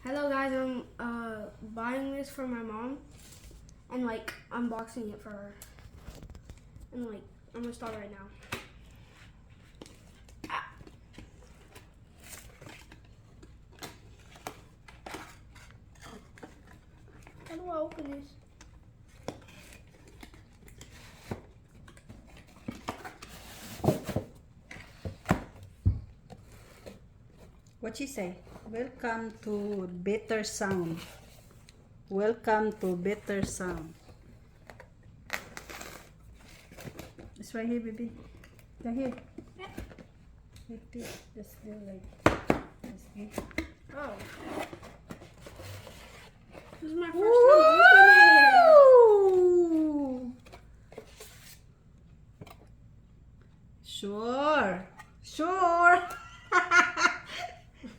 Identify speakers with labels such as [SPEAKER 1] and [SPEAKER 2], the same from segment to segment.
[SPEAKER 1] Hello guys, I'm buying this for my mom and like unboxing it for her. And like I'm gonna start right now. How do I open this?
[SPEAKER 2] What she say? Welcome to better sound. Welcome to better sound. It's right here, baby. Right here. Like this. Just do like this. Okay.
[SPEAKER 1] Oh. This is my first time opening
[SPEAKER 2] Woo! Sure. Sure.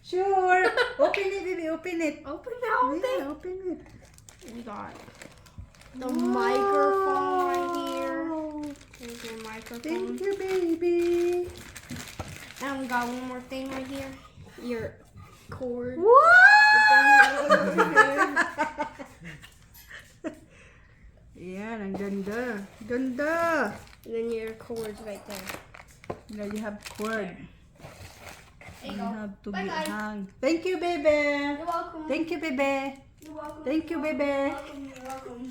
[SPEAKER 2] Sure. Open it, baby. Open it.
[SPEAKER 1] Open the whole
[SPEAKER 2] Yeah,
[SPEAKER 1] thing.
[SPEAKER 2] open it.
[SPEAKER 1] We got the microphone right here. There's your microphone.
[SPEAKER 2] Thank you, baby.
[SPEAKER 1] And we got one more thing right here. Your cord.
[SPEAKER 2] Yan, ang ganda. Ganda.
[SPEAKER 1] And then your cord's right there.
[SPEAKER 2] Now you have cord.
[SPEAKER 1] There you
[SPEAKER 2] You
[SPEAKER 1] go.
[SPEAKER 2] have to
[SPEAKER 1] Bye,
[SPEAKER 2] be
[SPEAKER 1] guys.
[SPEAKER 2] hang. Thank you, baby.
[SPEAKER 1] You're welcome.
[SPEAKER 2] Thank you, baby.
[SPEAKER 1] You're welcome.
[SPEAKER 2] Thank you, baby.
[SPEAKER 1] You're welcome. You're welcome.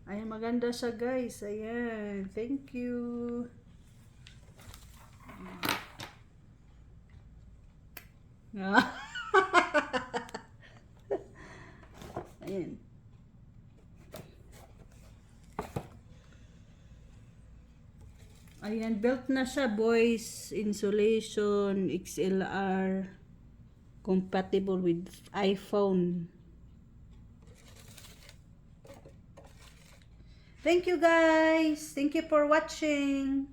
[SPEAKER 2] Ayan, maganda siya, guys. Ayan. Thank you. Ayan. Ayan, built na siya, boys. Insulation, XLR. Compatible with iPhone. Thank you, guys. Thank you for watching.